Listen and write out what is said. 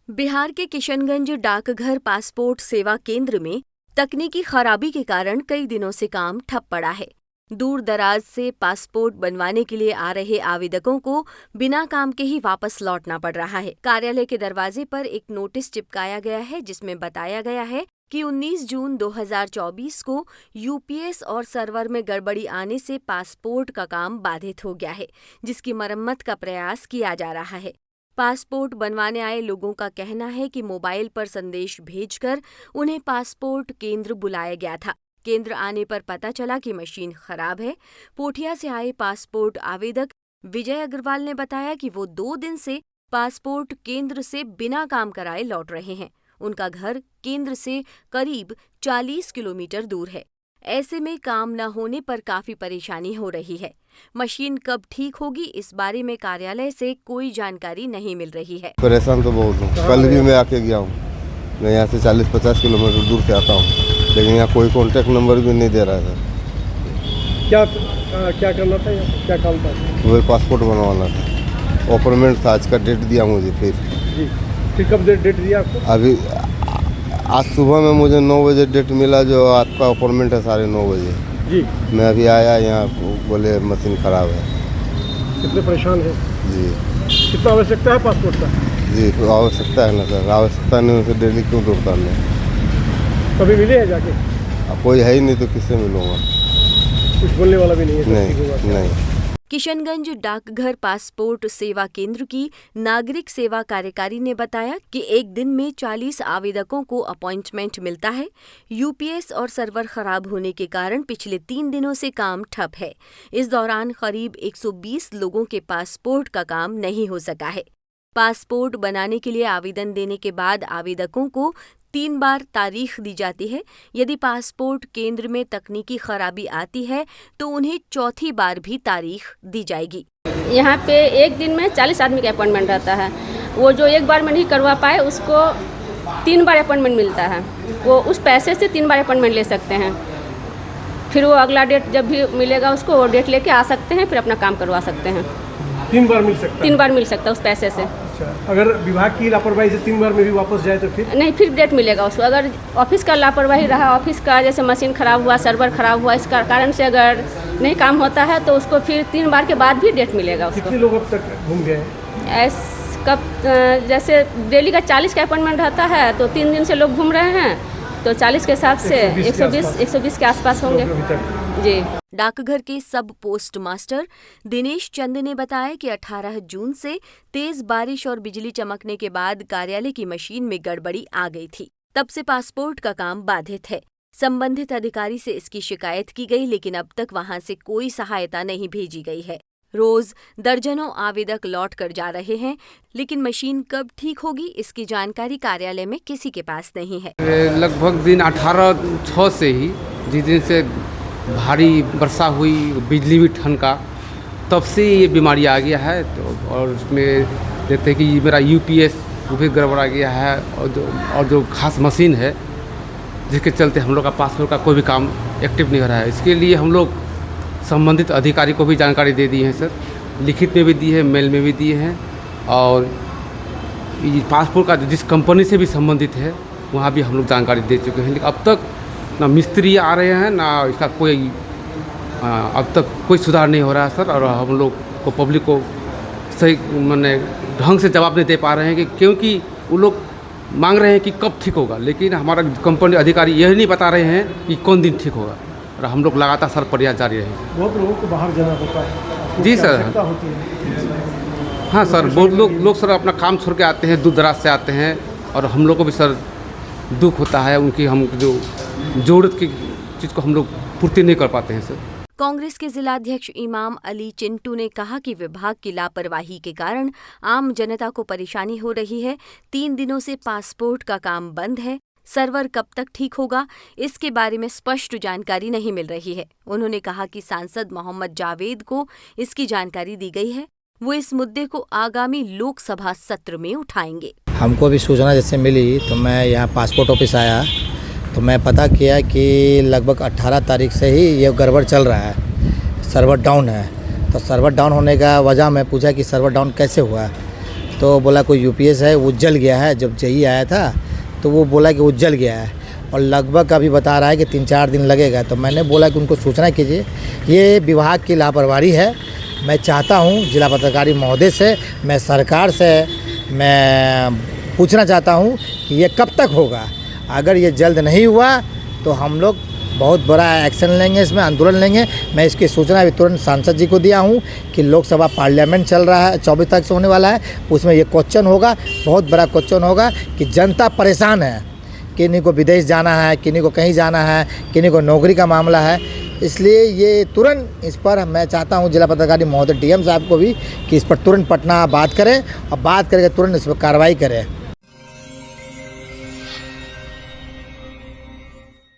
बिहार के किशनगंज डाकघर पासपोर्ट सेवा केंद्र में तकनीकी खराबी के कारण कई दिनों से काम ठप पड़ा है। दूर दराज से पासपोर्ट बनवाने के लिए आ रहे आवेदकों को बिना काम के ही वापस लौटना पड़ रहा है। कार्यालय के दरवाजे पर एक नोटिस चिपकाया गया है जिसमें बताया गया है कि 19 जून 2024 को यूपीएस और सर्वर में गड़बड़ी आने से पासपोर्ट का काम बाधित हो गया है, जिसकी मरम्मत का प्रयास किया जा रहा है। पासपोर्ट बनवाने आए लोगों का कहना है कि मोबाइल पर संदेश भेजकर उन्हें पासपोर्ट केंद्र बुलाया गया था। केंद्र आने पर पता चला कि मशीन खराब है। पोठिया से आए पासपोर्ट आवेदक विजय अग्रवाल ने बताया कि वो 2 दिन से पासपोर्ट केंद्र से बिना काम कराए लौट रहे हैं। उनका घर केंद्र से करीब 40 किलोमीटर दूर है। ऐसे में काम न होने पर काफी परेशानी हो रही है। मशीन कब ठीक होगी, इस बारे में कार्यालय से कोई जानकारी नहीं मिल रही है। परेशान तो बहुत हूँ। कल भी मैं आके गया हूँ। मैं यहाँ से 40-50 किलोमीटर दूर से आता हूँ, लेकिन यहाँ कोई कॉन्टैक्ट नंबर भी नहीं दे रहा है। क्या करना था, क्या काम था? वही पासपोर्ट बनवाना था। अपॉइंटमेंट था, आज का डेट दिया मुझे। फिर कब डेट दिया आपको? अभी आज सुबह में मुझे 9 बजे डेट मिला, जो आपका अपॉइंटमेंट है 9:30 बजे जी। मैं अभी आया यहाँ, बोले मशीन ख़राब है। कितने परेशान हैं? जी। कितना आवश्यकता है पासपोर्ट का? जी, तो आवश्यकता है ना सर। आवश्यकता नहीं उसे डेली क्यों ढूंढता मैं? कभी मिले हैं जाके? अब कोई है ही नहीं तो किससे मिलूँगा? कुछ बोलने वाला भी नहीं है? नहीं। किशनगंज डाकघर पासपोर्ट सेवा केंद्र की नागरिक सेवा कार्यकारी ने बताया कि एक दिन में 40 आवेदकों को अपॉइंटमेंट मिलता है। यूपीएस और सर्वर खराब होने के कारण पिछले 3 दिनों से काम ठप है। इस दौरान करीब 120 लोगों के पासपोर्ट का काम नहीं हो सका है। पासपोर्ट बनाने के लिए आवेदन देने के बाद आवेदकों को 3 बार तारीख दी जाती है। यदि पासपोर्ट केंद्र में तकनीकी खराबी आती है तो उन्हें चौथी बार भी तारीख दी जाएगी। यहाँ पे एक दिन में 40 आदमी का अपॉइंटमेंट रहता है। वो जो एक बार में नहीं करवा पाए उसको 3 बार अपॉइंटमेंट मिलता है। वो उस पैसे से 3 बार अपॉइंटमेंट ले सकते हैं। फिर वो अगला डेट जब भी मिलेगा उसको वो डेट लेके आ सकते हैं, फिर अपना काम करवा सकते हैं। 3 बार मिल सकता है? 3 बार मिल सकता है उस पैसे से। अच्छा, अगर विभाग की लापरवाही से 3 बार में भी वापस जाए तो फिर नहीं, फिर डेट मिलेगा उसको। अगर ऑफिस का लापरवाही रहा, ऑफिस का जैसे मशीन खराब हुआ, सर्वर खराब हुआ, इसका कारण से अगर नहीं काम होता है तो उसको फिर 3 बार के बाद भी डेट मिलेगा उसको। कितने लोग अब तक घूम गए हैं? जैसे डेली का 40 का अपॉइंटमेंट रहता है तो 3 दिन से लोग घूम रहे हैं, तो 40 के हिसाब से 120 के आसपास होंगे जी। डाकघर के सब पोस्ट मास्टर दिनेश चंद ने बताया कि 18 जून से तेज बारिश और बिजली चमकने के बाद कार्यालय की मशीन में गड़बड़ी आ गई थी। तब से पासपोर्ट का काम बाधित है। संबंधित अधिकारी से इसकी शिकायत की गई, लेकिन अब तक वहां से कोई सहायता नहीं भेजी गई है। रोज दर्जनों आवेदक लौट कर जा रहे हैं, लेकिन मशीन कब ठीक होगी इसकी जानकारी कार्यालय में किसी के पास नहीं है। लगभग दिन 18/6 से ही, जिस दिन से भारी वर्षा हुई, बिजली भी ठनका, तब से ये बीमारी आ गया है। तो और उसमें देखते हैं कि मेरा यूपीएस वो भी गड़बड़ा गया है, और जो खास मशीन है जिसके चलते हम लोग का पासपोर्ट का कोई भी काम एक्टिव नहीं हो रहा है। इसके लिए हम लोग संबंधित अधिकारी को भी जानकारी दे दी है सर। लिखित में भी दी है, मेल में भी दिए हैं, और ये पासपोर्ट का जिस कंपनी से भी संबंधित है वहाँ भी हम लोग जानकारी दे चुके हैं। लेकिन अब तक ना मिस्त्री आ रहे हैं, ना इसका कोई अब तक कोई सुधार नहीं हो रहा है सर। और हम लोग को, पब्लिक को सही माने ढंग से जवाब नहीं दे पा रहे हैं, कि क्योंकि वो लोग मांग रहे हैं कि कब ठीक होगा, लेकिन हमारा कंपनी अधिकारी यही नहीं बता रहे हैं कि कौन दिन ठीक होगा। और हम लोग लगातार सर प्रयास जारी रहेंगे। बहुत लोगों को बाहर जाना होता है जी सर। होती है। हाँ सर, बहुत लोग सर अपना काम छोड़ के आते हैं, दूर दराज से आते हैं, और हम लोग को भी सर दुख होता है उनकी, हम जो ज़रूरत की चीज़ को हम लोग पूर्ति नहीं कर पाते हैं सर। कांग्रेस के जिलाध्यक्ष इमाम अली चिंटू ने कहा कि विभाग की लापरवाही के कारण आम जनता को परेशानी हो रही है। 3 दिनों से पासपोर्ट का काम बंद है। सर्वर कब तक ठीक होगा, इसके बारे में स्पष्ट जानकारी नहीं मिल रही है। उन्होंने कहा कि सांसद मोहम्मद जावेद को इसकी जानकारी दी गई है। वो इस मुद्दे को आगामी लोकसभा सत्र में उठाएंगे। हमको भी सूचना जैसे मिली तो मैं यहाँ पासपोर्ट ऑफिस आया, तो मैं पता किया कि लगभग 18 तारीख से ही ये गड़बड़ चल रहा है, सर्वर डाउन है। तो सर्वर डाउन होने का वजह मैं पूछा कि सर्वर डाउन कैसे हुआ, तो बोला कोई यूपीएस है वो जल गया है। जब जई आया था तो वो बोला कि वो जल गया है और लगभग अभी बता रहा है कि 3-4 दिन लगेगा। तो मैंने बोला कि उनको सूचना कीजिए, ये विभाग की लापरवाही है। मैं चाहता हूँ जिला पदाधिकारी महोदय से, मैं सरकार से मैं पूछना चाहता हूँ कि ये कब तक होगा। अगर ये जल्द नहीं हुआ तो हम लोग बहुत बड़ा एक्शन लेंगे, इसमें आंदोलन लेंगे। मैं इसकी सूचना भी तुरंत सांसद जी को दिया हूँ कि लोकसभा पार्लियामेंट चल रहा है, 24 तारीख से होने वाला है, उसमें ये क्वेश्चन होगा, बहुत बड़ा क्वेश्चन होगा कि जनता परेशान है, किन्हीं को विदेश जाना है, किन्हीं को कहीं जाना है, किन्हीं को नौकरी का मामला है। इसलिए ये तुरंत इस पर मैं चाहता हूँ जिला पदाधिकारी महोदय डीएम साहब को भी कि इस पर तुरंत पटना बात करें और बात करके तुरंत इस पर कार्रवाई करें।